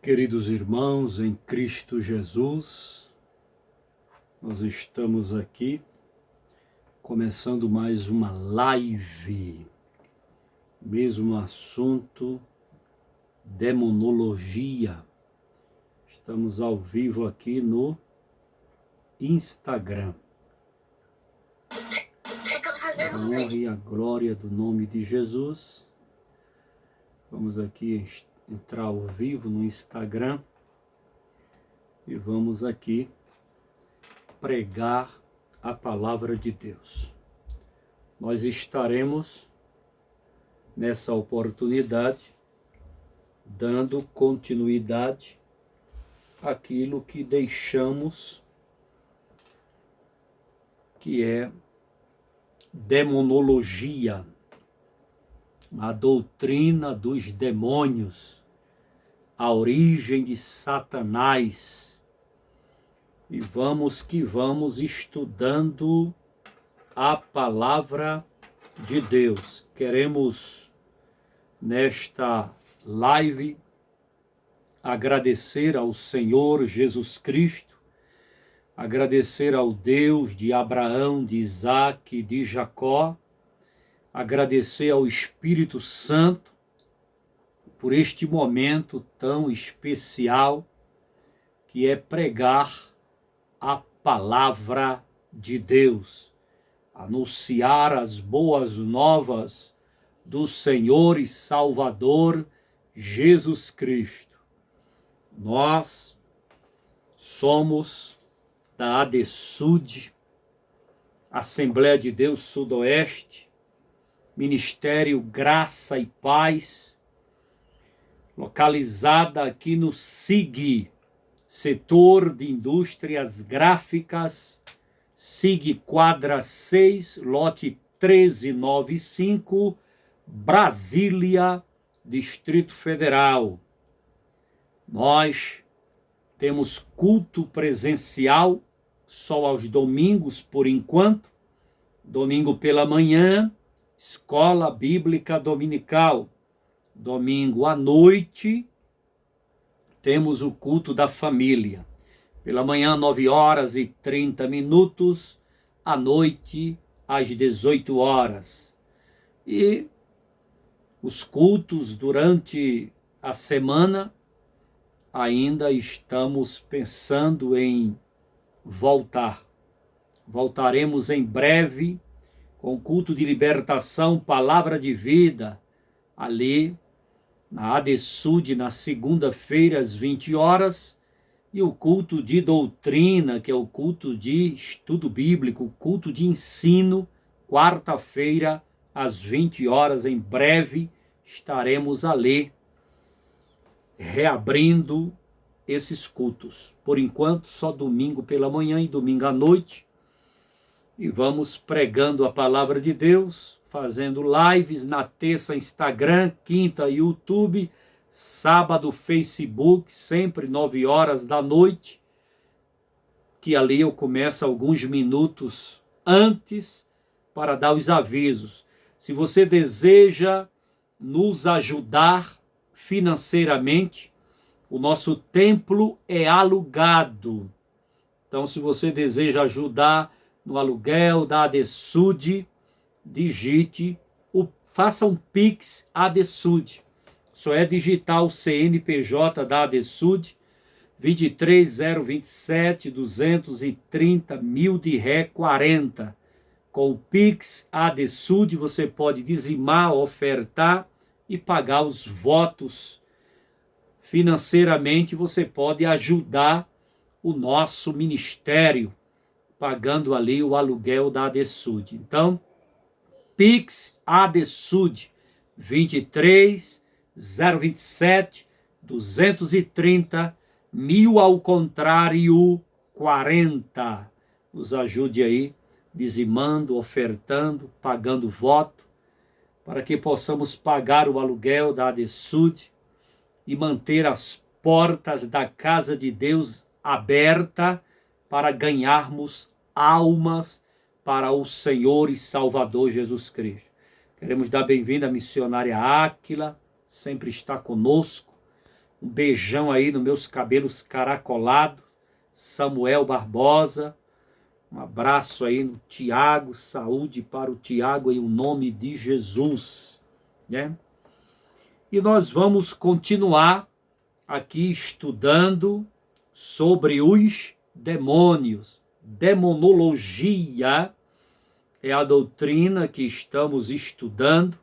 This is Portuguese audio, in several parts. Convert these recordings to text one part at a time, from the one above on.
Queridos irmãos em Cristo Jesus, nós estamos aqui começando mais uma live, mesmo assunto, demonologia. Estamos ao vivo aqui no Instagram. A honra e a glória do nome de Jesus. Vamos aqui entrar ao vivo no Instagram e vamos aqui pregar a palavra de Deus. Nós estaremos nessa oportunidade dando continuidade àquilo que deixamos, que é demonologia, a doutrina dos demônios, a origem de Satanás. E vamos estudando a palavra de Deus. Queremos, nesta live, agradecer ao Senhor Jesus Cristo, agradecer ao Deus de Abraão, de Isaque e de Jacó, agradecer ao Espírito Santo por este momento tão especial que é pregar a palavra de Deus, anunciar as boas novas do Senhor e Salvador Jesus Cristo. Nós somos da ADSUD, Assembleia de Deus Sudoeste, Ministério Graça e Paz, localizada aqui no SIG, Setor de Indústrias Gráficas, SIG Quadra 6, lote 1395, Brasília, Distrito Federal. Nós temos culto presencial só aos domingos, por enquanto. Domingo pela manhã, Escola Bíblica Dominical. Domingo à noite, temos o culto da família. Pela manhã, 9h30, à noite, às 18 horas. E os cultos durante a semana, ainda estamos pensando em voltar. Voltaremos em breve com o culto de libertação, palavra de vida, ali na ADSUD, na segunda-feira, às 20 horas, e o culto de doutrina, que é o culto de estudo bíblico, o culto de ensino, quarta-feira, às 20 horas. Em breve estaremos ali, reabrindo esses cultos. Por enquanto, só domingo pela manhã e domingo à noite. E vamos pregando a palavra de Deus, fazendo lives na terça, Instagram, quinta, YouTube, sábado, Facebook, sempre 9 horas da noite, que ali eu começo alguns minutos antes para dar os avisos. Se você deseja nos ajudar financeiramente, o nosso templo é alugado. Então, se você deseja ajudar no aluguel da ADSUD, faça um Pix ADSUD. Só é digitar o CNPJ da ADSUD, 23027 230 1000 de ré 40. Com o Pix ADSUD você pode dizimar, ofertar e pagar os votos. Financeiramente você pode ajudar o nosso ministério, pagando ali o aluguel da ADSUD. Então, Pix ADSUD 23027 230 1000 ao contrário 40. Nos ajude aí, dizimando, ofertando, pagando voto, para que possamos pagar o aluguel da ADSUD e manter as portas da casa de Deus aberta para ganharmos almas para o Senhor e Salvador Jesus Cristo. Queremos dar bem-vinda à missionária Áquila, sempre está conosco, Um beijão aí nos meus cabelos caracolados. Samuel Barbosa. Um abraço aí no Tiago. Saúde para o Tiago em nome de Jesus. Né? E nós vamos continuar aqui estudando sobre os demônios. Demonologia é a doutrina que estamos estudando.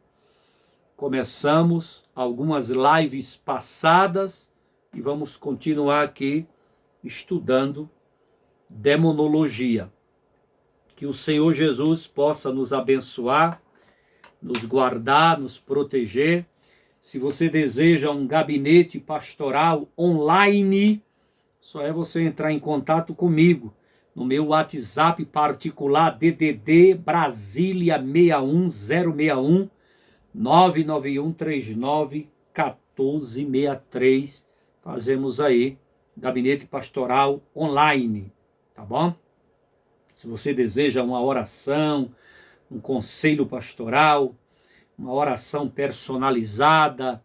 Começamos algumas lives passadas e vamos continuar aqui estudando demonologia. Que o Senhor Jesus possa nos abençoar, nos guardar, nos proteger. Se você deseja um gabinete pastoral online, só é você entrar em contato comigo no meu WhatsApp particular DDD Brasília 61061 991391463. Fazemos aí gabinete pastoral online, tá bom? Se você deseja uma oração, um conselho pastoral, uma oração personalizada,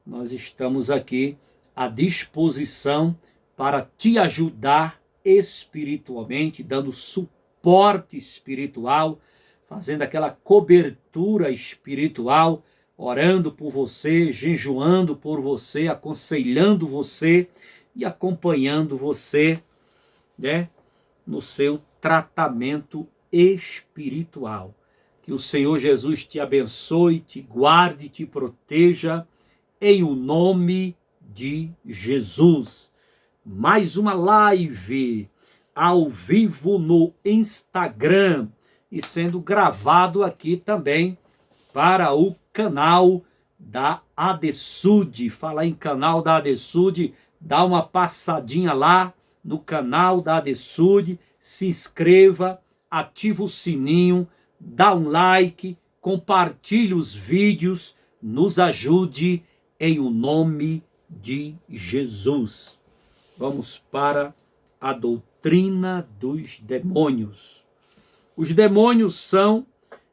nós estamos aqui à disposição para te ajudar espiritualmente, dando suporte espiritual, fazendo aquela cobertura espiritual, orando por você, jejuando por você, aconselhando você e acompanhando você, né, no seu tratamento espiritual. Que o Senhor Jesus te abençoe, te guarde, te proteja, em o nome de Jesus. Mais uma live ao vivo no Instagram e sendo gravado aqui também para o canal da ADESUD. Falar em canal da ADESUD, dá uma passadinha lá no canal da ADESUD, se inscreva, ativa o sininho, dá um like, compartilhe os vídeos, nos ajude em o nome de Jesus. Vamos para a doutrina dos demônios. Os demônios são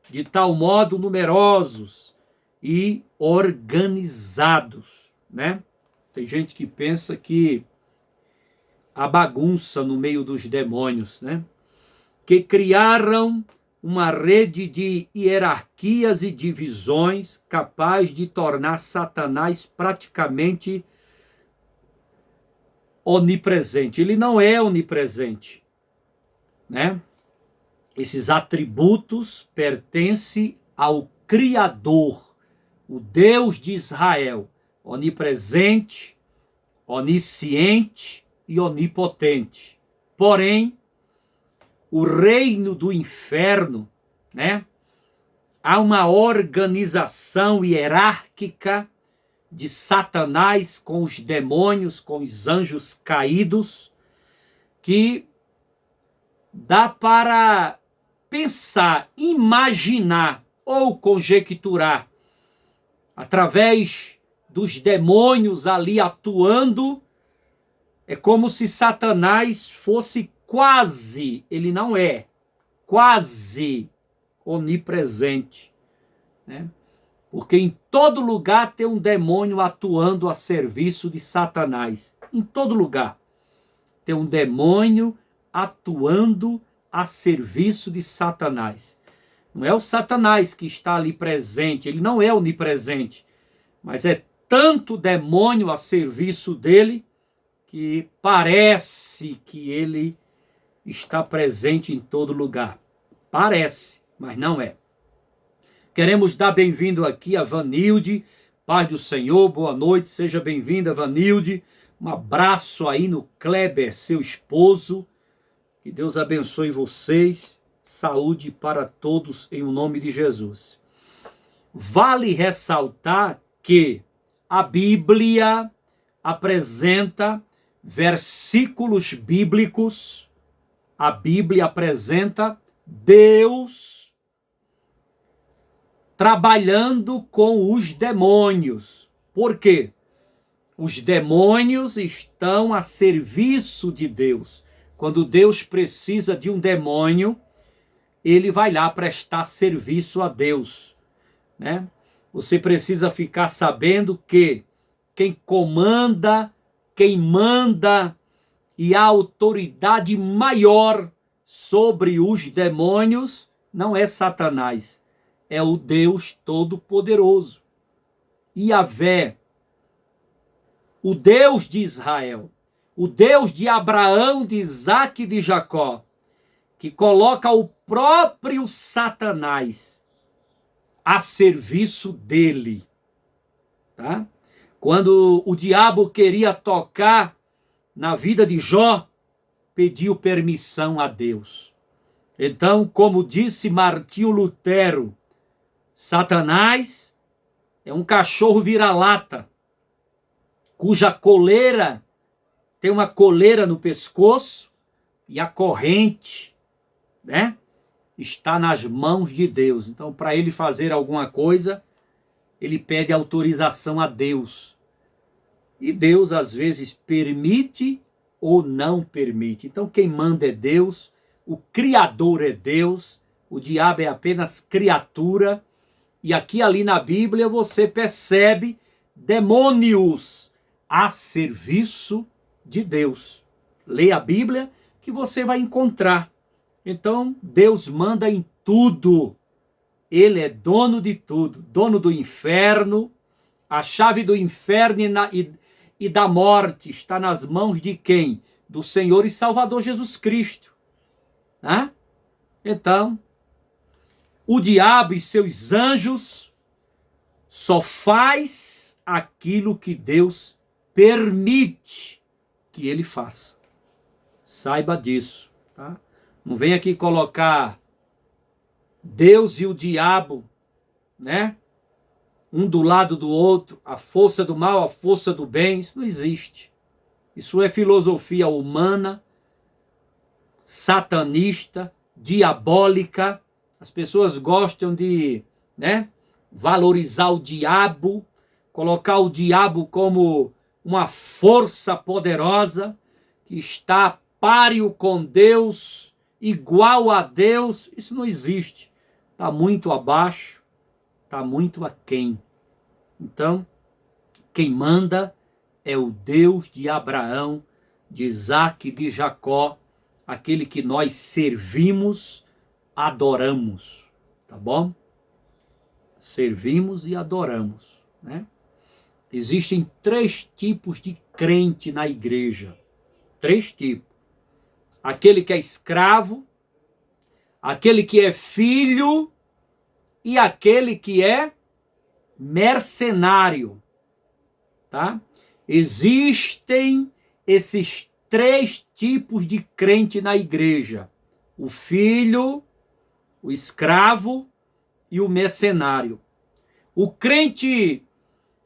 de tal modo numerosos e organizados, né? Tem gente que pensa que há bagunça no meio dos demônios, né? Que criaram uma rede de hierarquias e divisões capaz de tornar Satanás praticamente onipresente. Ele não é onipresente, né? Esses atributos pertencem ao Criador, o Deus de Israel, onipresente, onisciente e onipotente. Porém, o reino do inferno, né? Há uma organização hierárquica de Satanás com os demônios, com os anjos caídos, que dá para pensar, imaginar ou conjecturar, através dos demônios ali atuando, é como se Satanás fosse quase, ele não é, quase onipresente, né? Porque em todo lugar tem um demônio atuando a serviço de Satanás. Em todo lugar tem um demônio atuando a serviço de Satanás. Não é o Satanás que está ali presente, ele não é onipresente, mas é tanto demônio a serviço dele que parece que ele está presente em todo lugar. Parece, mas não é. Queremos dar bem-vindo aqui a Vanilde, paz do Senhor, boa noite, seja bem-vinda, Vanilde. Um abraço aí no Kleber, seu esposo. Que Deus abençoe vocês. Saúde para todos em nome de Jesus. Vale ressaltar que a Bíblia apresenta versículos bíblicos. A Bíblia apresenta Deus trabalhando com os demônios. Por quê? Os demônios estão a serviço de Deus. Quando Deus precisa de um demônio, ele vai lá prestar serviço a Deus, né? Você precisa ficar sabendo que quem comanda, quem manda e a autoridade maior sobre os demônios não é Satanás, é o Deus Todo-Poderoso. Yahvé, o Deus de Israel, o Deus de Abraão, de Isaque e de Jacó, que coloca o próprio Satanás a serviço dele. Tá? Quando o diabo queria tocar na vida de Jó, pediu permissão a Deus. Então, como disse Martinho Lutero, Satanás é um cachorro vira-lata, cuja coleira tem uma coleira no pescoço e a corrente, né, está nas mãos de Deus. Então, para ele fazer alguma coisa, ele pede autorização a Deus. E Deus, às vezes, permite ou não permite. Então, quem manda é Deus, o Criador é Deus, o diabo é apenas criatura. E aqui ali na Bíblia você percebe demônios a serviço de Deus. Leia a Bíblia que você vai encontrar. Então, Deus manda em tudo. Ele é dono de tudo, dono do inferno. A chave do inferno e da morte está nas mãos de quem? Do Senhor e Salvador Jesus Cristo. Né? Então, o diabo e seus anjos só faz aquilo que Deus permite que ele faça. Saiba disso, tá? Não vem aqui colocar Deus e o diabo, né? Um do lado do outro, a força do mal, a força do bem. Isso não existe. Isso é filosofia humana, satanista, diabólica. As pessoas gostam de, né, valorizar o diabo, colocar o diabo como uma força poderosa que está páreo com Deus, igual a Deus. Isso não existe. Está muito abaixo, está muito aquém. Então, quem manda é o Deus de Abraão, de Isaque e de Jacó, aquele que nós servimos, adoramos, tá bom? Servimos e adoramos, né? Existem 3 tipos de crente na igreja. 3 tipos. Aquele que é escravo, aquele que é filho e aquele que é mercenário, tá? Existem esses 3 tipos de crente na igreja: o filho, o escravo e o mercenário. O crente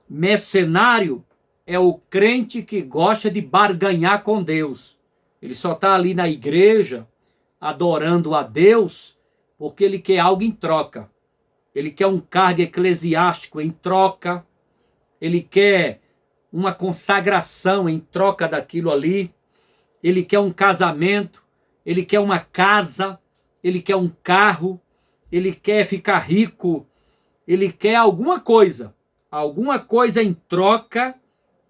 mercenário é o crente que gosta de barganhar com Deus. Ele só está ali na igreja adorando a Deus porque ele quer algo em troca. Ele quer um cargo eclesiástico em troca. Ele quer uma consagração em troca daquilo ali. Ele quer um casamento. Ele quer uma casa. Ele quer um carro. Ele quer ficar rico. Ele quer alguma coisa. Alguma coisa em troca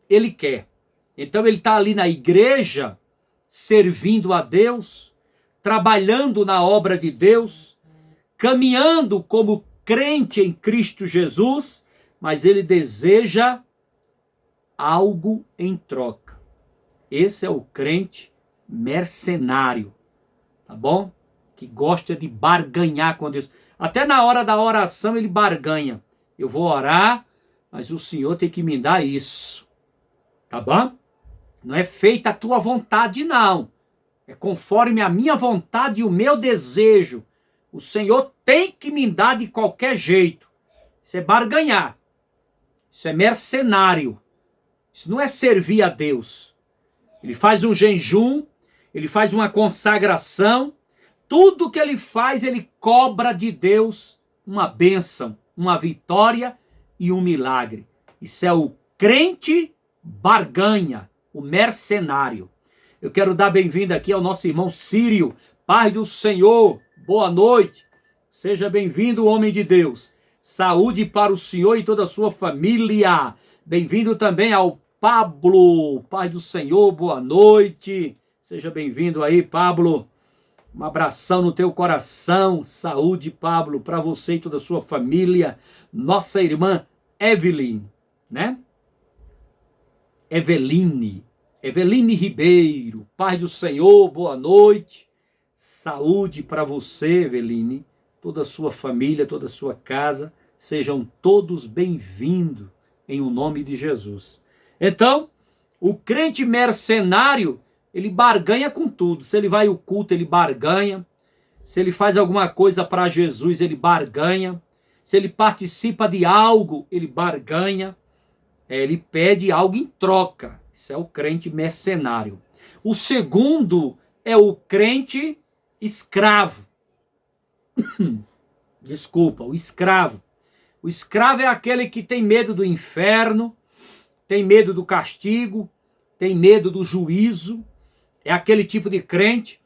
ele quer. Então ele está ali na igreja, servindo a Deus, trabalhando na obra de Deus, caminhando como crente em Cristo Jesus, mas ele deseja algo em troca. Esse é o crente mercenário, tá bom? Que gosta de barganhar com Deus. Até na hora da oração ele barganha. Eu vou orar, mas o Senhor tem que me dar isso. Tá bom? Não é feita a tua vontade, não. É conforme a minha vontade e o meu desejo. O Senhor tem que me dar de qualquer jeito. Isso é barganhar. Isso é mercenário. Isso não é servir a Deus. Ele faz um jejum, ele faz uma consagração. Tudo que ele faz, ele cobra de Deus uma bênção, uma vitória e um milagre. Isso é o crente barganha, o mercenário. Eu quero dar bem-vindo aqui ao nosso irmão Sírio. Paz do Senhor, boa noite. Seja bem-vindo, homem de Deus. Saúde para o Senhor e toda a sua família. Bem-vindo também ao Pablo. Paz do Senhor, boa noite. Seja bem-vindo aí, Pablo. Um abração no teu coração. Saúde, Pablo, para você e toda a sua família. Nossa irmã Evelyn, né? Eveline Ribeiro. Paz do Senhor, boa noite. Saúde para você, Eveline, toda a sua família, toda a sua casa. Sejam todos bem-vindos em o nome de Jesus. Então, o crente mercenário, ele barganha com tudo. Se ele vai ao culto, ele barganha. Se ele faz alguma coisa para Jesus, ele barganha. Se ele participa de algo, ele barganha. Ele pede algo em troca. Isso é o crente mercenário. O segundo é o crente escravo. Desculpa, o escravo. O escravo é aquele que tem medo do inferno, tem medo do castigo, tem medo do juízo. É aquele tipo de crente.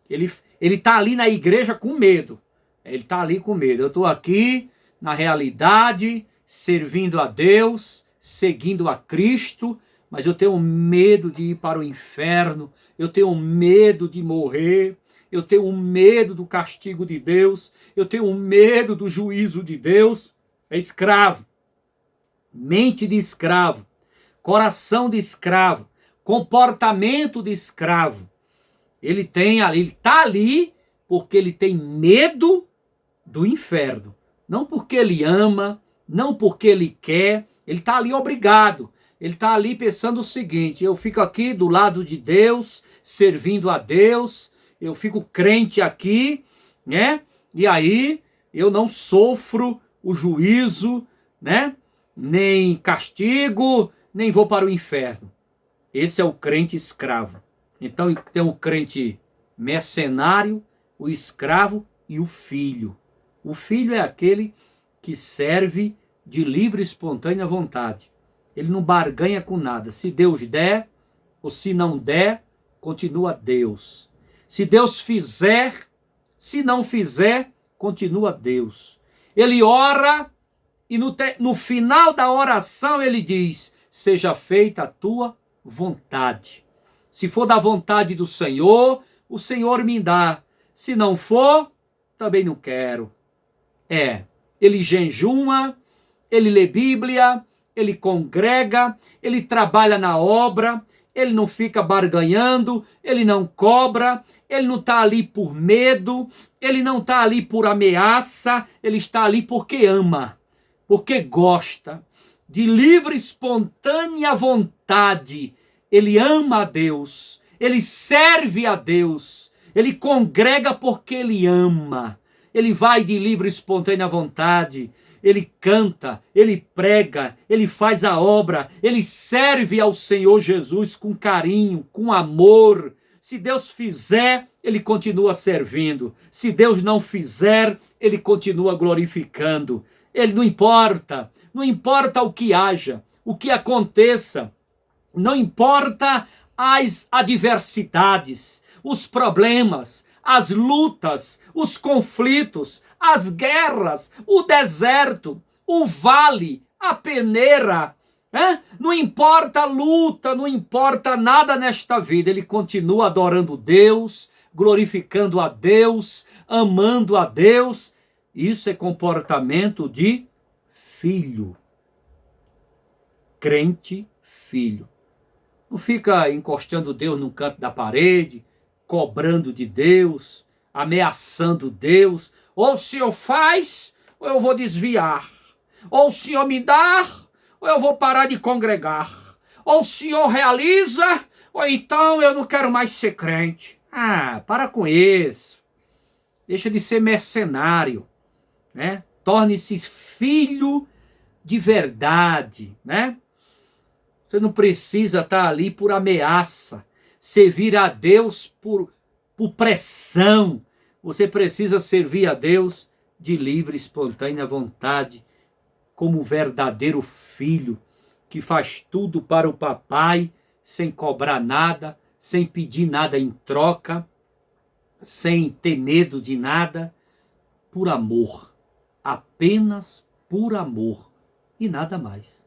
Ele está ali na igreja com medo. Ele está ali com medo. Eu estou aqui, na realidade, servindo a Deus, seguindo a Cristo, mas eu tenho medo de ir para o inferno, eu tenho medo de morrer, eu tenho medo do castigo de Deus, eu tenho medo do juízo de Deus. É escravo, mente de escravo, coração de escravo, comportamento de escravo. Ele está ali porque ele tem medo do inferno, não porque ele ama, não porque ele quer. Ele está ali obrigado. Ele está ali pensando o seguinte: eu fico aqui do lado de Deus, servindo a Deus, eu fico crente aqui, né? E aí eu não sofro o juízo, né? Nem castigo, nem vou para o inferno. Esse é o crente escravo. Então tem o crente mercenário, o escravo e o filho. O filho é aquele que serve de livre e espontânea vontade. Ele não barganha com nada. Se Deus der, ou se não der, continua Deus. Se Deus fizer, se não fizer, continua Deus. Ele ora e no final da oração ele diz: seja feita a tua vontade. Se for da vontade do Senhor, o Senhor me dá. Se não for, também não quero. Ele jejuma, ele lê Bíblia, ele congrega, ele trabalha na obra, ele não fica barganhando, ele não cobra, ele não está ali por medo, ele não está ali por ameaça, ele está ali porque ama, porque gosta. De livre, espontânea vontade, ele ama a Deus, ele serve a Deus, ele congrega porque ele ama. Ele vai de livre, espontânea vontade, ele canta, ele prega, ele faz a obra, ele serve ao Senhor Jesus com carinho, com amor. Se Deus fizer, ele continua servindo. Se Deus não fizer, ele continua glorificando. Ele não importa o que haja, o que aconteça, não importa as adversidades, os problemas, as lutas, os conflitos, as guerras, o deserto, o vale, a peneira. Não importa a luta, não importa nada nesta vida, ele continua adorando Deus, glorificando a Deus, amando a Deus. Isso é comportamento de filho. Crente filho. Não fica encostando Deus no canto da parede, cobrando de Deus, ameaçando Deus. Ou o Senhor faz, ou eu vou desviar. Ou o Senhor me dá, ou eu vou parar de congregar. Ou o Senhor realiza, ou então eu não quero mais ser crente. Para com isso. Deixa de ser mercenário, né? Torne-se filho de verdade, né? Você não precisa estar ali por ameaça, servir a Deus por pressão. Você precisa servir a Deus de livre, espontânea vontade, como um verdadeiro filho que faz tudo para o papai, sem cobrar nada, sem pedir nada em troca, sem ter medo de nada, por amor, apenas por amor e nada mais.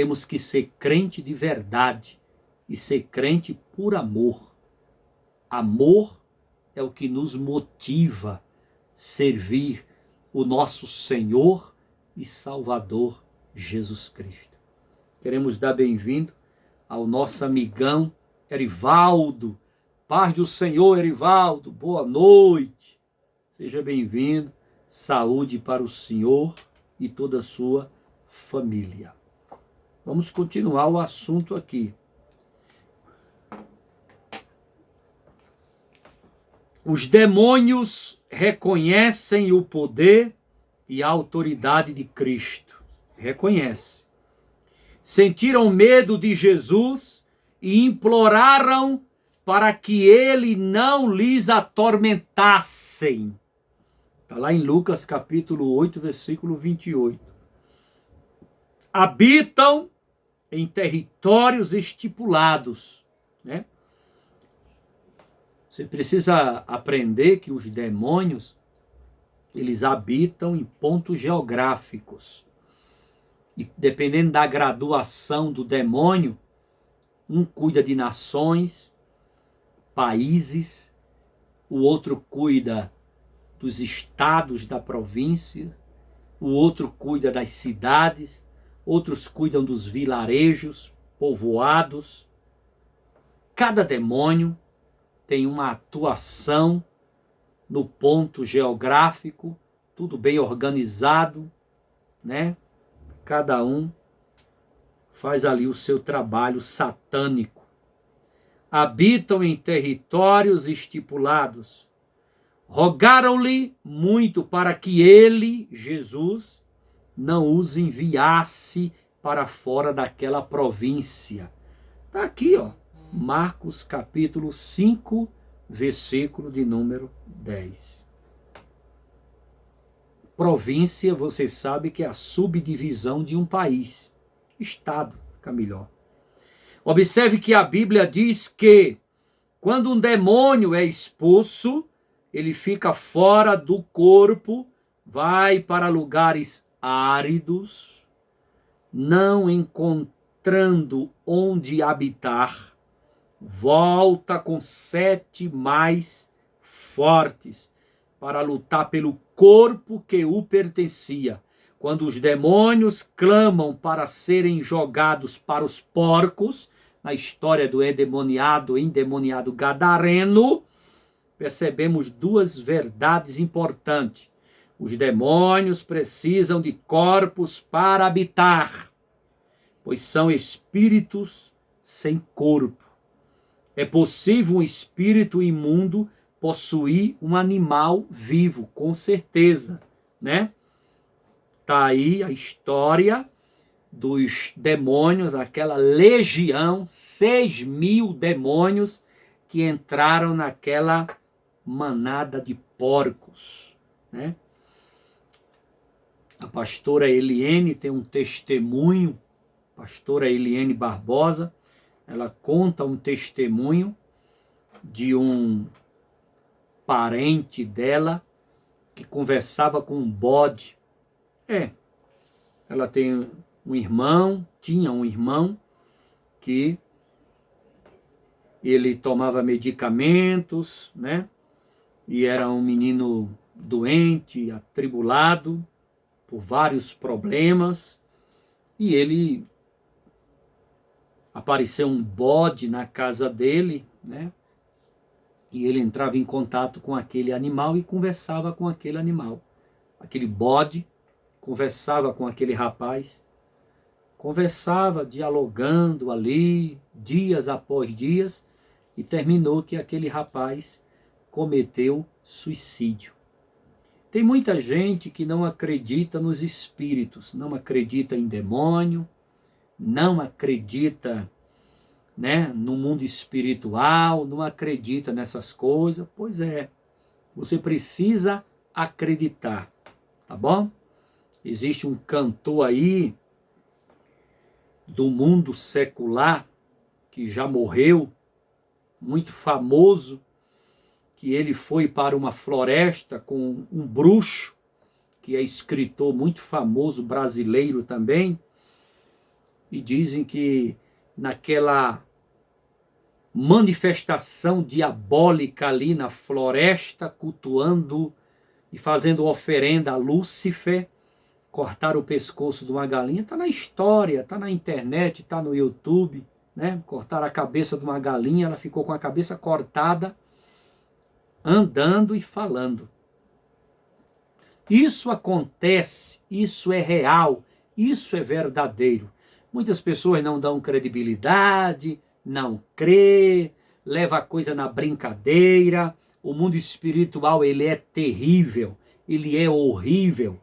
temos que ser crente de verdade e ser crente por amor. Amor é o que nos motiva a servir o nosso Senhor e Salvador Jesus Cristo. Queremos dar bem-vindo ao nosso amigão Erivaldo. Paz do Senhor, Erivaldo, boa noite. Seja bem-vindo, saúde para o Senhor e toda a sua família. Vamos continuar o assunto aqui. Os demônios reconhecem o poder e a autoridade de Cristo. Reconhece. Sentiram medo de Jesus e imploraram para que ele não lhes atormentassem. Está lá em Lucas capítulo 8, versículo 28. Habitam em territórios estipulados, né? Você precisa aprender que os demônios, eles habitam em pontos geográficos. E dependendo da graduação do demônio, um cuida de nações, países, o outro cuida dos estados da província, o outro cuida das cidades, outros cuidam dos vilarejos, povoados. Cada demônio tem uma atuação no ponto geográfico, tudo bem organizado, né? Cada um faz ali o seu trabalho satânico. Habitam em territórios estipulados. Rogaram-lhe muito para que ele, Jesus, não os enviasse para fora daquela província. Está aqui, ó, Marcos capítulo 5, versículo de número 10. Província, você sabe que é a subdivisão de um país. Estado, fica melhor. Observe que a Bíblia diz que quando um demônio é expulso, ele fica fora do corpo, vai para lugares áridos, não encontrando onde habitar, volta com 7 mais fortes para lutar pelo corpo que o pertencia. Quando os demônios clamam para serem jogados para os porcos, na história do endemoniado gadareno, percebemos 2 verdades importantes. Os demônios precisam de corpos para habitar, pois são espíritos sem corpo. É possível um espírito imundo possuir um animal vivo, com certeza, né? Tá aí a história dos demônios, aquela legião, 6.000 demônios que entraram naquela manada de porcos, né? A pastora Eliene tem um testemunho, pastora Eliene Barbosa, ela conta um testemunho de um parente dela que conversava com um bode. Ela tem um irmão, tinha um irmão que ele tomava medicamentos, né? E era um menino doente, atribulado por vários problemas, e ele apareceu um bode na casa dele, né? E ele entrava em contato com aquele animal e conversava com aquele animal. Aquele bode conversava com aquele rapaz, conversava dialogando ali, dias após dias, e terminou que aquele rapaz cometeu suicídio. Tem muita gente que não acredita nos espíritos, não acredita em demônio, não acredita, né, no mundo espiritual, não acredita nessas coisas. Pois é, você precisa acreditar, tá bom? Existe um cantor aí do mundo secular que já morreu, muito famoso, que ele foi para uma floresta com um bruxo, que é escritor muito famoso, brasileiro também, E dizem que naquela manifestação diabólica ali na floresta, cultuando e fazendo oferenda a Lúcifer, cortar o pescoço de uma galinha, está na história, está na internet, está no YouTube, né? Cortaram a cabeça de uma galinha, ela ficou com a cabeça cortada, andando e falando. Isso acontece, isso é real, isso é verdadeiro. Muitas pessoas não dão credibilidade, não crê, leva a coisa na brincadeira. O mundo espiritual, ele é terrível, ele é horrível.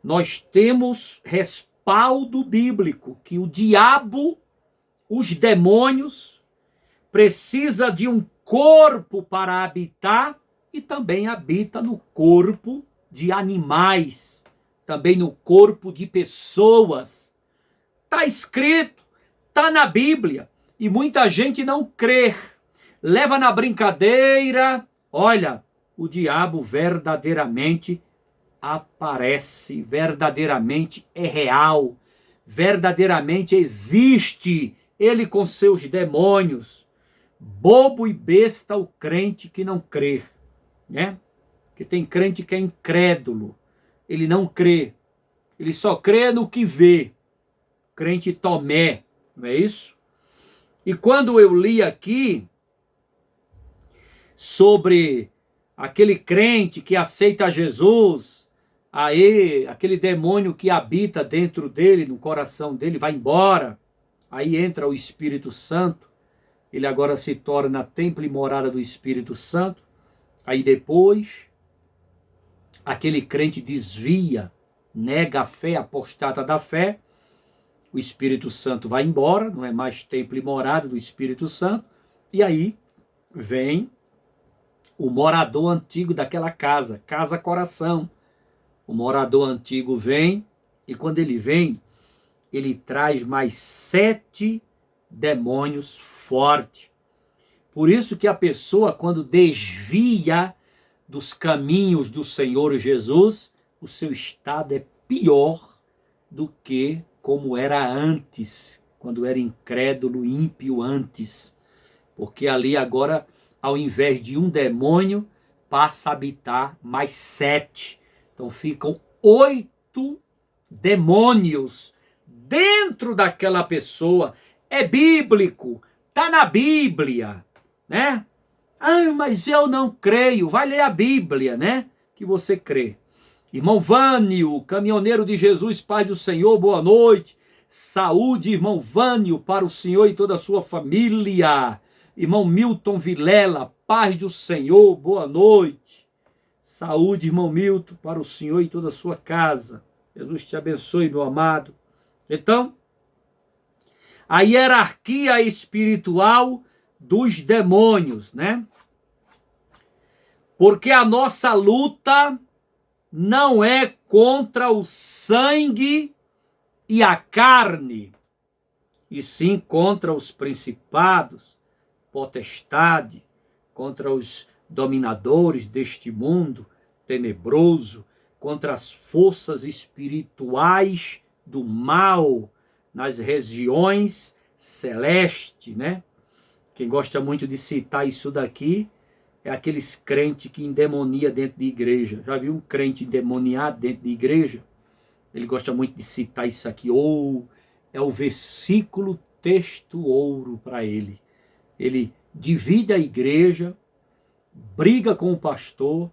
Nós temos respaldo bíblico que o diabo, os demônios, precisa de um corpo para habitar e também habita no corpo de animais, também no corpo de pessoas. Está escrito, está na Bíblia, e muita gente não crê, leva na brincadeira. Olha, o diabo verdadeiramente aparece, verdadeiramente é real, verdadeiramente existe, ele com seus demônios. Bobo e besta o crente que não crê, né? Porque tem crente que é incrédulo, ele não crê, ele só crê no que vê. Crente Tomé, não é isso? E quando eu li aqui sobre aquele crente que aceita Jesus, aí aquele demônio que habita dentro dele, no coração dele, vai embora, aí entra o Espírito Santo, ele agora se torna templo e morada do Espírito Santo, aí depois aquele crente desvia, nega a fé, apostata da fé, o Espírito Santo vai embora, não é mais templo e morada do Espírito Santo, e aí vem o morador antigo daquela casa, casa-coração. O morador antigo vem, e quando ele vem, ele traz mais 7 demônios fortes. Por isso que a pessoa, quando desvia dos caminhos do Senhor Jesus, o seu estado é pior do que como era antes, quando era incrédulo, ímpio antes. Porque ali agora, ao invés de um demônio, passa a habitar mais 7. Então ficam 8 demônios dentro daquela pessoa. É bíblico, está na Bíblia, né? Ah, mas eu não creio. Vai ler a Bíblia, né? Que você crê. Irmão Vânio, caminhoneiro de Jesus, Pai do Senhor, boa noite. Saúde, irmão Vânio, para o Senhor e toda a sua família. Irmão Milton Vilela, paz do Senhor, boa noite. Saúde, irmão Milton, para o Senhor e toda a sua casa. Jesus te abençoe, meu amado. Então, a hierarquia espiritual dos demônios, né? Porque a nossa luta não é contra o sangue e a carne, e sim contra os principados, potestade, contra os dominadores deste mundo tenebroso, contra as forças espirituais do mal nas regiões celestes, né? Quem gosta muito de citar isso daqui é aqueles crentes que endemonia dentro de igreja. Já viu um crente endemoniado dentro de igreja? Ele gosta muito de citar isso aqui. Ou é o versículo texto ouro para ele. Ele divide a igreja, briga com o pastor,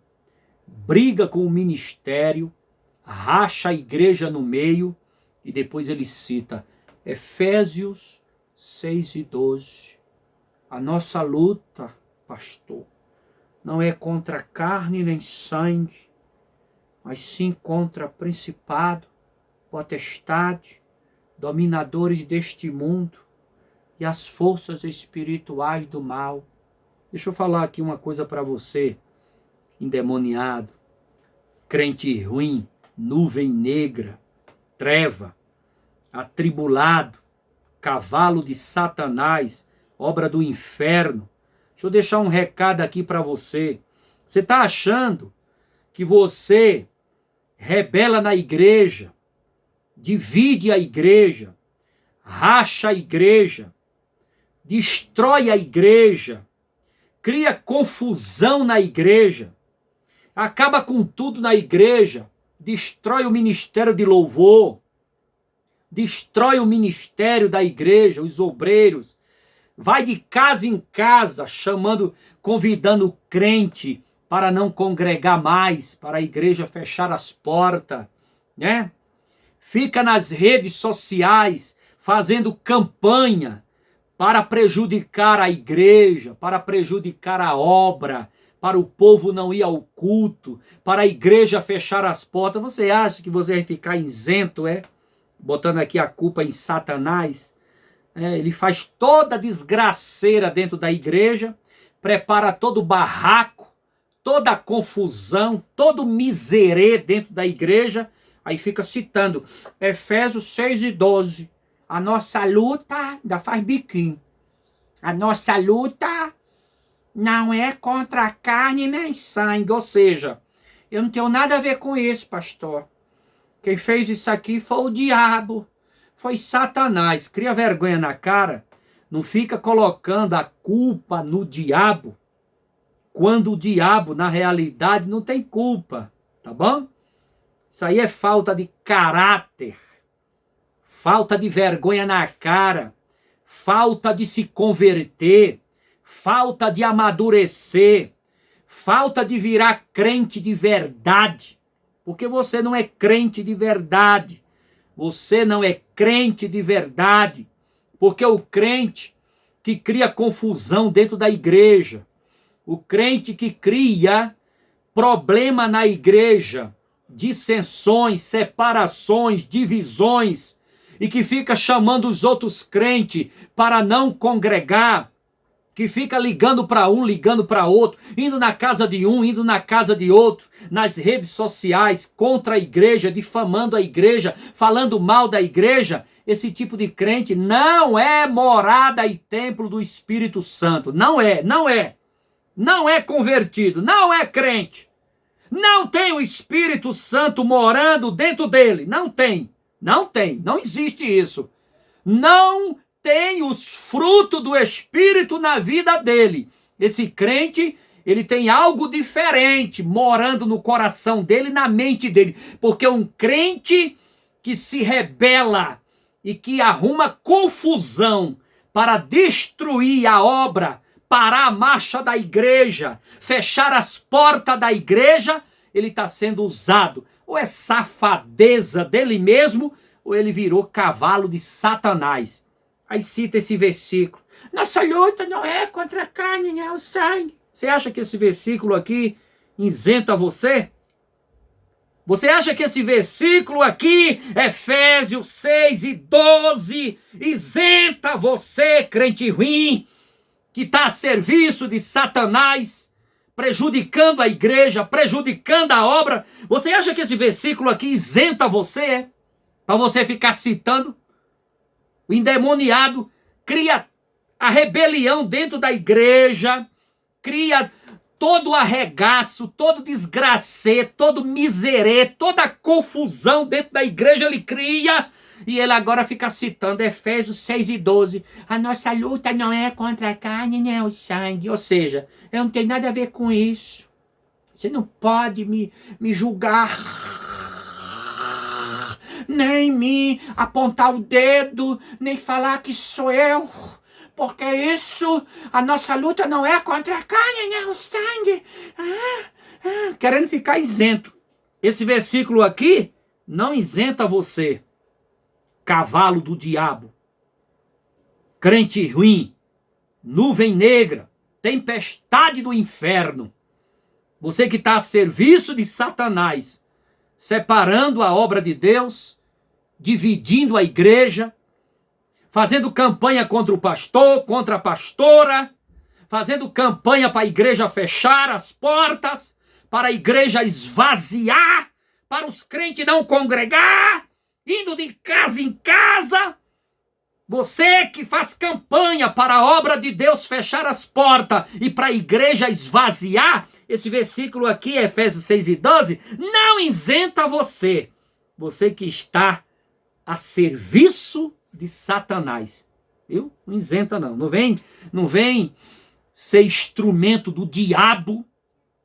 briga com o ministério, racha a igreja no meio e depois ele cita Efésios 6:12. A nossa luta, pastor, não é contra carne nem sangue, mas sim contra principado, potestade, dominadores deste mundo e as forças espirituais do mal. Deixa eu falar aqui uma coisa para você, endemoniado, crente ruim, nuvem negra, treva, atribulado, cavalo de Satanás, obra do inferno. Deixa eu deixar um recado aqui para você. Você está achando que você rebela na igreja, divide a igreja, racha a igreja, destrói a igreja, cria confusão na igreja, acaba com tudo na igreja, destrói o ministério de louvor, destrói o ministério da igreja, os obreiros, vai de casa em casa chamando, convidando o crente para não congregar mais, para a igreja fechar as portas, né? Fica nas redes sociais fazendo campanha para prejudicar a igreja, para prejudicar a obra, para o povo não ir ao culto, para a igreja fechar as portas. Você acha que você vai ficar isento, botando aqui a culpa em Satanás? Ele faz toda a desgraceira dentro da igreja, prepara todo o barraco, toda a confusão, todo o miserê dentro da igreja, aí fica citando Efésios 6:12. A nossa luta, ainda faz biquinho, a nossa luta não é contra a carne nem sangue, ou seja, eu não tenho nada a ver com isso, pastor. Quem fez isso aqui foi o diabo, foi Satanás. Cria vergonha na cara, não fica colocando a culpa no diabo, quando o diabo, na realidade, não tem culpa, tá bom? Isso aí é falta de caráter, falta de vergonha na cara, falta de se converter, falta de amadurecer, falta de virar crente de verdade, porque você não é crente de verdade, você não é crente de verdade, porque o crente que cria confusão dentro da igreja, o crente que cria problema na igreja, dissensões, separações, divisões, e que fica chamando os outros crentes para não congregar, que fica ligando para um, ligando para outro, indo na casa de um, indo na casa de outro, nas redes sociais, contra a igreja, difamando a igreja, falando mal da igreja. Esse tipo de crente não é morada e templo do Espírito Santo. Não é, não é. Não é convertido, não é crente. Não tem o Espírito Santo morando dentro dele. Não tem, não tem, não existe isso. Não tem os frutos do Espírito na vida dele. Esse crente, ele tem algo diferente morando no coração dele, na mente dele. Porque um crente que se rebela e que arruma confusão para destruir a obra, parar a marcha da igreja, fechar as portas da igreja, ele está sendo usado. Ou é safadeza dele mesmo, ou ele virou cavalo de Satanás. Aí cita esse versículo. Nossa luta não é contra a carne, nem o sangue. Você acha que esse versículo aqui isenta você? Você acha que esse versículo aqui, Efésios 6:12, isenta você, crente ruim, que está a serviço de Satanás, prejudicando a igreja, prejudicando a obra? Você acha que esse versículo aqui isenta você, para você ficar citando? O endemoniado cria a rebelião dentro da igreja, cria todo o arregaço, todo desgracê, todo miserê, toda a confusão dentro da igreja ele cria, e ele agora fica citando Efésios 6:12. A nossa luta não é contra a carne nem o sangue, ou seja, eu não tenho nada a ver com isso. Você não pode me julgar, nem me apontar o dedo, nem falar que sou eu, porque isso, a nossa luta não é contra a carne, nem o sangue. Querendo ficar isento. Esse versículo aqui não isenta você, cavalo do diabo, crente ruim, nuvem negra, tempestade do inferno. Você que está a serviço de Satanás, separando a obra de Deus, dividindo a igreja, fazendo campanha contra o pastor, contra a pastora, fazendo campanha para a igreja fechar as portas, para a igreja esvaziar, para os crentes não congregar, indo de casa em casa. Você que faz campanha para a obra de Deus fechar as portas e para a igreja esvaziar, esse versículo aqui, Efésios 6:12, não isenta você. Você que está a serviço de Satanás. Viu? Não isenta não. Não vem ser instrumento do diabo,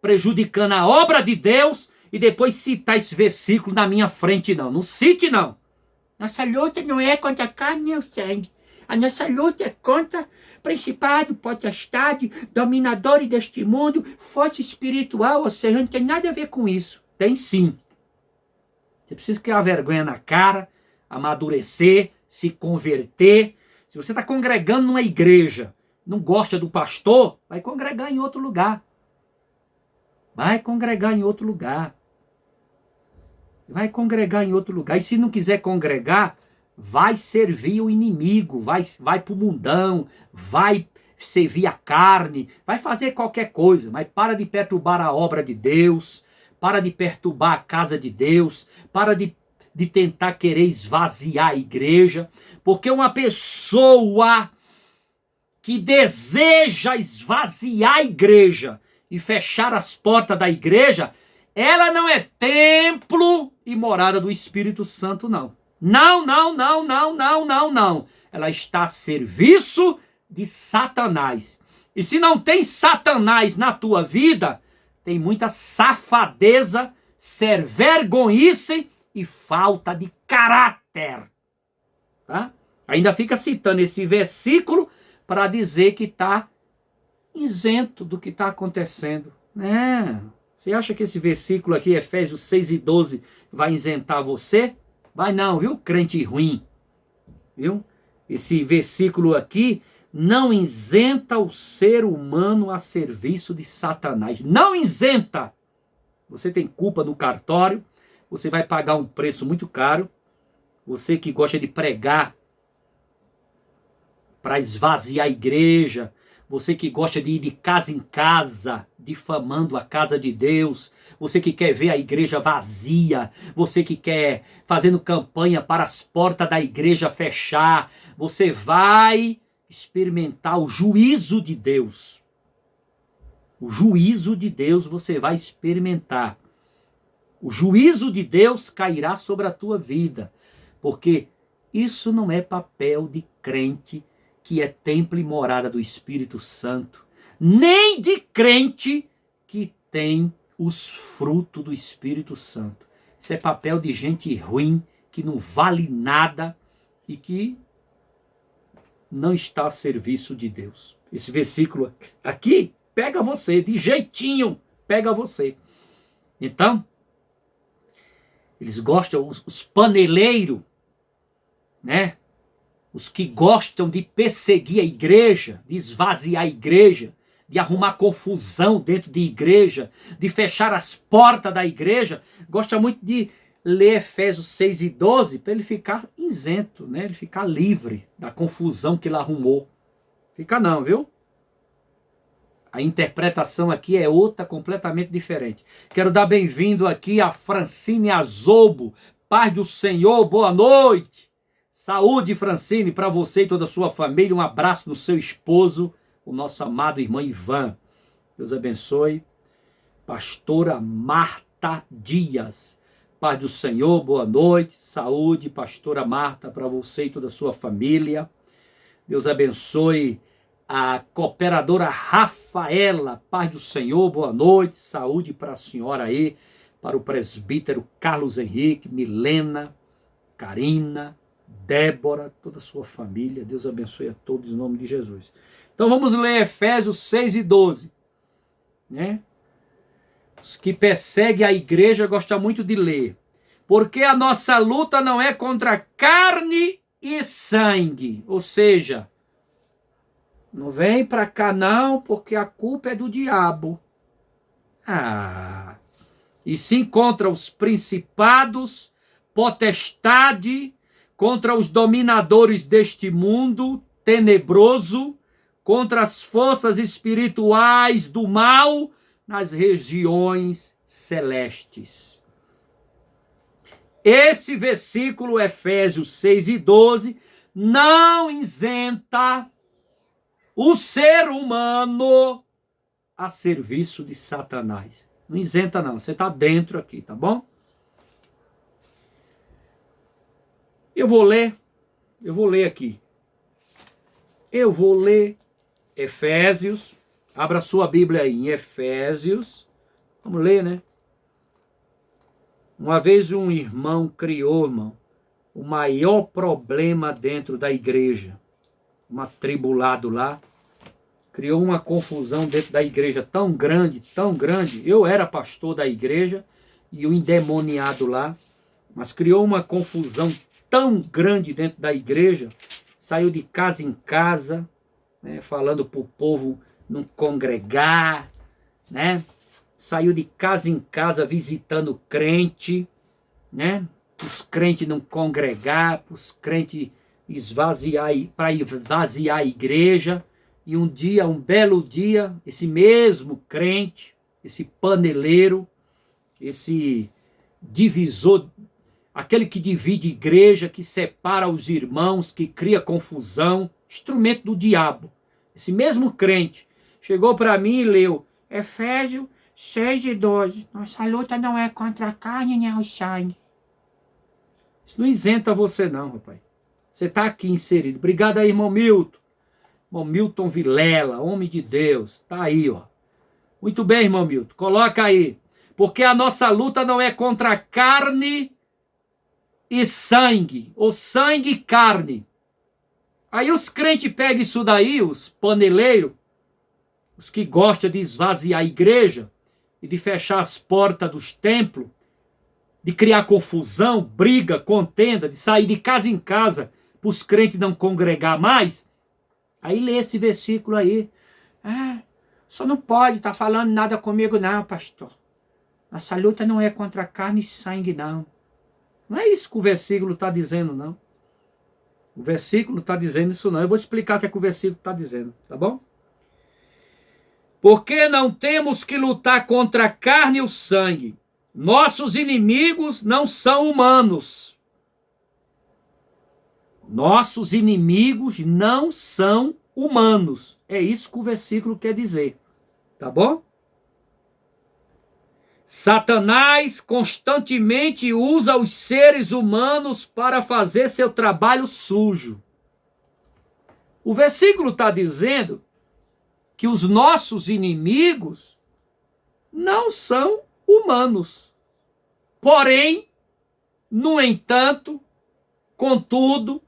prejudicando a obra de Deus, e depois citar esse versículo na minha frente, não. Não cite, não. Nossa luta não é contra a carne nem o sangue. A nossa luta é contra principado, potestade, dominadores deste mundo, força espiritual, ou seja, não tem nada a ver com isso. Tem sim. Você precisa criar vergonha na cara, amadurecer, se converter. Se você está congregando numa igreja, não gosta do pastor, vai congregar em outro lugar. Vai congregar em outro lugar. Vai congregar em outro lugar. E se não quiser congregar, vai servir o inimigo, vai para o mundão, vai servir a carne, vai fazer qualquer coisa, mas para de perturbar a obra de Deus, para de perturbar a casa de Deus, para de tentar querer esvaziar a igreja, porque uma pessoa que deseja esvaziar a igreja e fechar as portas da igreja, ela não é templo e morada do Espírito Santo, não. Não, não, não, não, não, não, não. Ela está a serviço de Satanás. E se não tem Satanás na tua vida, tem muita safadeza, vergonhice e falta de caráter. Tá? Ainda fica citando esse versículo para dizer que está isento do que está acontecendo. Você acha que esse versículo aqui, Efésios 6:12, vai isentar você? Vai não, viu? Crente ruim. Viu? Esse versículo aqui não isenta o ser humano a serviço de Satanás. Não isenta. Você tem culpa no cartório, você vai pagar um preço muito caro. Você que gosta de pregar para esvaziar a igreja, você que gosta de ir de casa em casa, difamando a casa de Deus, você que quer ver a igreja vazia, você que quer fazendo campanha para as portas da igreja fechar, você vai experimentar o juízo de Deus. O juízo de Deus você vai experimentar. O juízo de Deus cairá sobre a tua vida, porque isso não é papel de crente que é templo e morada do Espírito Santo, nem de crente que tem os frutos do Espírito Santo. Isso é papel de gente ruim, que não vale nada e que não está a serviço de Deus. Esse versículo aqui pega você, de jeitinho, pega você. Então, eles gostam, os paneleiros, né? Os que gostam de perseguir a igreja, de esvaziar a igreja, de arrumar confusão dentro de igreja, de fechar as portas da igreja, gosta muito de ler Efésios 6:12 para ele ficar isento, né? Ele ficar livre da confusão que ele arrumou. Fica não, viu? A interpretação aqui é outra, completamente diferente. Quero dar bem-vindo aqui a Francine Azobo. Paz do Senhor, boa noite. Saúde, Francine, para você e toda a sua família. Um abraço no seu esposo, o nosso amado irmão Ivan. Deus abençoe. Pastora Marta Dias. Paz do Senhor, boa noite. Saúde, pastora Marta, para você e toda a sua família. Deus abençoe a cooperadora Rafaela. Paz do Senhor, boa noite. Saúde para a senhora aí, para o presbítero Carlos Henrique, Milena, Karina, Débora, toda a sua família. Deus abençoe a todos em nome de Jesus. Então vamos ler Efésios 6:12. Né? Os que perseguem a igreja gostam muito de ler. Porque a nossa luta não é contra carne e sangue. Ou seja, não vem para cá não, porque a culpa é do diabo. E sim contra os principados, potestade, contra os dominadores deste mundo tenebroso, contra as forças espirituais do mal nas regiões celestes. Esse versículo, Efésios 6:12, não isenta o ser humano a serviço de Satanás. Não isenta não, você está dentro aqui, tá bom? Eu vou ler Eu vou ler aqui. Eu vou ler Efésios. Abra sua Bíblia aí em Efésios. Vamos ler, né? Uma vez um irmão criou, irmão, o maior problema dentro da igreja. Um atribulado lá. Criou uma confusão dentro da igreja tão grande, tão grande. Eu era pastor da igreja e o endemoniado lá. Mas criou uma confusão tão grande dentro da igreja. Saiu de casa em casa, né, falando para o povo não congregar, né? Saiu de casa em casa visitando crente, né? Os crentes não congregar, os crentes esvaziar, para esvaziar a igreja. E um dia, um belo dia, esse mesmo crente, esse paneleiro, esse divisor, aquele que divide igreja, que separa os irmãos, que cria confusão, instrumento do diabo. Esse mesmo crente chegou para mim e leu Efésios 6:12. Nossa luta não é contra a carne nem o sangue. Isso não isenta você não, rapaz. Você está aqui inserido. Obrigado aí, irmão Milton. Irmão Milton Vilela, homem de Deus. Está aí, ó. Muito bem, irmão Milton. Coloca aí. Porque a nossa luta não é contra a carne e sangue, ou sangue e carne. Aí os crentes pegam isso daí, os paneleiros, os que gostam de esvaziar a igreja e de fechar as portas dos templos, de criar confusão, briga, contenda, de sair de casa em casa para os crentes não congregar mais. Aí lê esse versículo aí. Só não pode estar falando nada comigo não, pastor. Nossa luta não é contra carne e sangue, não. Não é isso que o versículo está dizendo, não. O versículo está dizendo isso, não. Eu vou explicar o que é que o versículo está dizendo, tá bom? Porque não temos que lutar contra a carne e o sangue. Nossos inimigos não são humanos. Nossos inimigos não são humanos. É isso que o versículo quer dizer, tá bom? Satanás constantemente usa os seres humanos para fazer seu trabalho sujo. O versículo está dizendo que os nossos inimigos não são humanos. Porém, no entanto, contudo,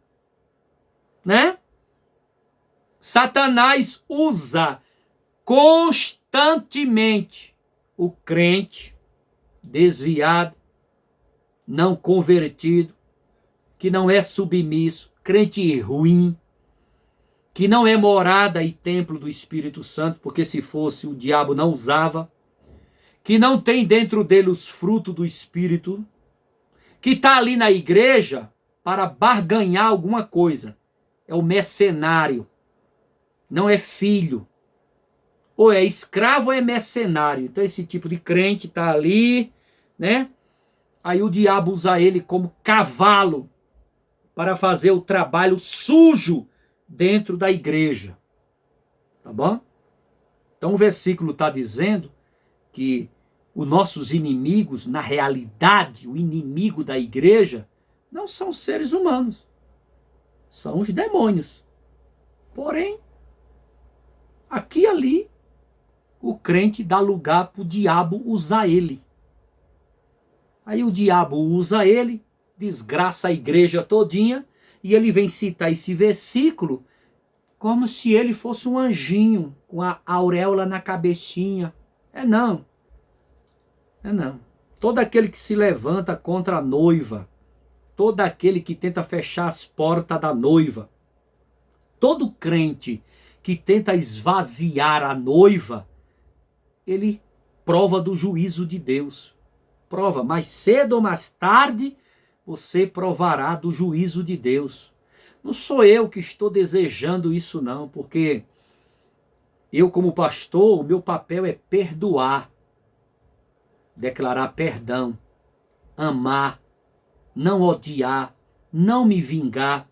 né? Satanás usa constantemente o crente desviado, não convertido, que não é submisso, crente ruim, que não é morada e templo do Espírito Santo, porque se fosse o diabo não usava, que não tem dentro dele os frutos do Espírito, que está ali na igreja para barganhar alguma coisa. É o mercenário, não é filho. Ou é escravo ou é mercenário. Então esse tipo de crente está ali, né? Aí o diabo usa ele como cavalo para fazer o trabalho sujo dentro da igreja. Tá bom? Então o versículo está dizendo que os nossos inimigos, na realidade, o inimigo da igreja, não são seres humanos. São os demônios. Porém, aqui e ali, o crente dá lugar para o diabo usar ele. Aí o diabo usa ele, desgraça a igreja todinha, e ele vem citar esse versículo como se ele fosse um anjinho, com a auréola na cabecinha. É não. É não. Todo aquele que se levanta contra a noiva, todo aquele que tenta fechar as portas da noiva, todo crente que tenta esvaziar a noiva, ele prova do juízo de Deus. Prova, mais cedo ou mais tarde, você provará do juízo de Deus. Não sou eu que estou desejando isso não, porque eu como pastor, o meu papel é perdoar, declarar perdão, amar, não odiar, não me vingar.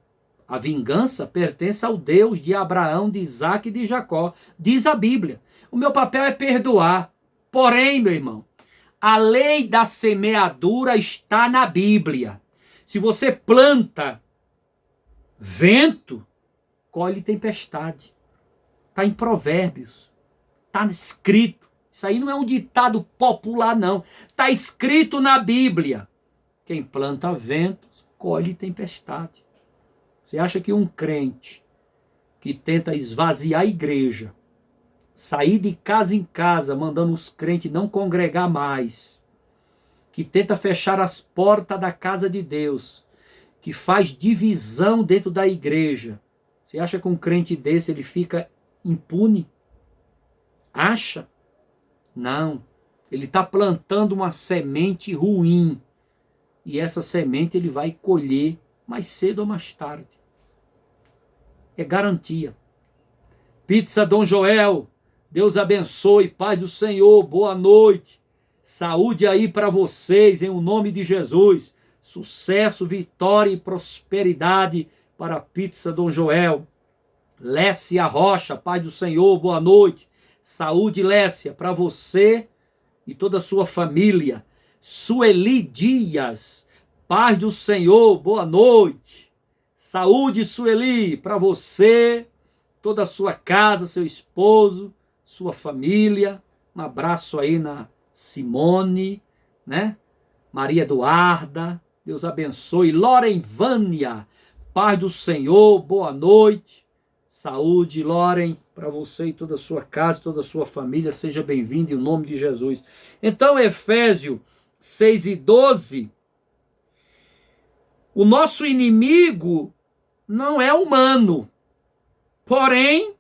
A vingança pertence ao Deus de Abraão, de Isaac e de Jacó. Diz a Bíblia. O meu papel é perdoar. Porém, meu irmão, a lei da semeadura está na Bíblia. Se você planta Vento colhe tempestade. Está em Provérbios. Está escrito. Isso aí não é um ditado popular, não. Está escrito na Bíblia. Quem planta ventos, colhe tempestade. Você acha que um crente que tenta esvaziar a igreja, sair de casa em casa, mandando os crentes não congregar mais, que tenta fechar as portas da casa de Deus, que faz divisão dentro da igreja, você acha que um crente desse ele fica impune? Acha? Não. Ele está plantando uma semente ruim. E essa semente ele vai colher mais cedo ou mais tarde. É garantia. Pizza Dom Joel, Deus abençoe, paz do Senhor, boa noite. Saúde aí para vocês, em o nome de Jesus. Sucesso, vitória e prosperidade para a Pizza Dom Joel. Lécia Rocha, paz do Senhor, boa noite. Saúde, Lécia, para você e toda a sua família. Sueli Dias, paz do Senhor, boa noite. Saúde, Sueli, para você, toda a sua casa, seu esposo, sua família. Um abraço aí na Simone, né? Maria Eduarda, Deus abençoe. Loren Vânia, paz do Senhor, boa noite. Saúde, Loren, para você e toda a sua casa, toda a sua família. Seja bem-vindo em nome de Jesus. Então, Efésios 6:12, o nosso inimigo não é humano. Porém,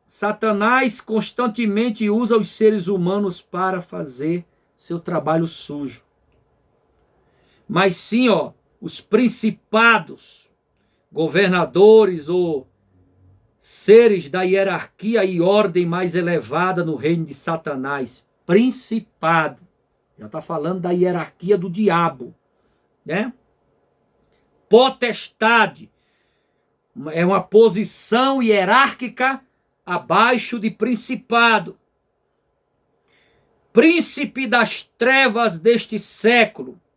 Satanás constantemente usa os seres humanos para fazer seu trabalho sujo. Mas sim, os principados, governadores ou seres da hierarquia e ordem mais elevada no reino de Satanás. Principado. Já está falando da hierarquia do diabo, né? Potestade. É uma posição hierárquica abaixo de principado. Príncipe das trevas deste século.